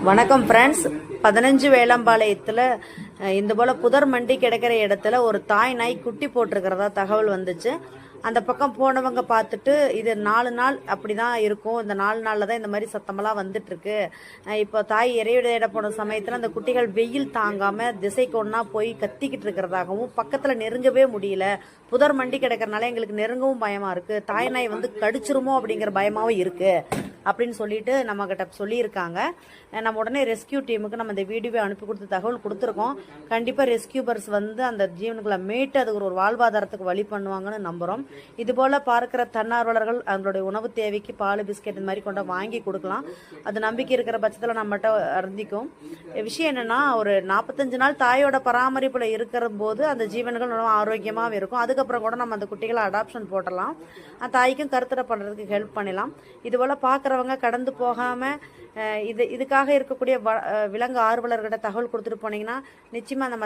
வணக்கம் ஃப்ரெண்ட்ஸ். 15 வேலம்பாளையத்தில் இந்த போல் புதர் மண்டி கிடைக்கிற இடத்துல ஒரு தாய் நாய் குட்டி போட்டிருக்கிறதா தகவல் வந்துச்சு. அந்த பக்கம் போனவங்க பார்த்துட்டு இது 4 நாள் அப்படி தான் இருக்கும், இந்த 4 நாளில் தான் இந்த மாதிரி சத்தமெல்லாம் வந்துட்டுருக்கு. இப்போ தாய் இறைவிட போன சமயத்தில் அந்த குட்டிகள் வெயில் தாங்காமல் திசைக்கு ஒன்றா போய் கத்திக்கிட்டு இருக்கிறதாகவும், பக்கத்தில் நெருங்கவே முடியல, புதர் மண்டி கிடக்கிறனால எங்களுக்கு நெருங்கவும் பயமாக இருக்குது, தாய் நாய் வந்து கடிச்சிருமோ அப்படிங்கிற பயமாகவும் இருக்குது அப்படின்னு சொல்லிட்டு நம்மக்கிட்ட சொல்லியிருக்காங்க. நம்ம உடனே ரெஸ்கியூ டீமுக்கு நம்ம இந்த வீடியோவை அனுப்பி கொடுத்து தகவல் கொடுத்துருக்கோம். கண்டிப்பாக ரெஸ்கியூபர்ஸ் வந்து அந்த ஜீவனுக்குள்ள மீட்டு அதுக்கு ஒரு வாழ்வாதாரத்துக்கு வழி பண்ணுவாங்கன்னு நம்புகிறோம். இதுபோல் பார்க்குற தன்னார்வலர்கள் அவங்களுடைய உணவு தேவைக்கு பால் பிஸ்கெட் இந்த மாதிரி கொண்டு வாங்கி கொடுக்கலாம். அது நம்பிக்கை இருக்கிற பட்சத்தில் நம்மகிட்ட அருந்திக்கும். விஷயம் என்னென்னா, ஒரு 45 நாள் தாயோட பராமரிப்பில் இருக்கிற போது அந்த ஜீவன்கள் ரொம்ப ஆரோக்கியமாக இருக்கும். அதுக்கப்புறம் கூட நம்ம அந்த குட்டிகளை அடாப்ஷன் போடலாம், தாய்க்கும் கருத்தடை பண்ணுறதுக்கு ஹெல்ப் பண்ணலாம். இதுபோல் பார்க்குறவங்க கடந்து போகாமல் இதுக்காக இருக்கக்கூடிய விலங்கு ஆர்வலர்கிட்ட தகவல் கொடுத்துட்டு போனீங்கன்னா நிச்சயமாக நம்ம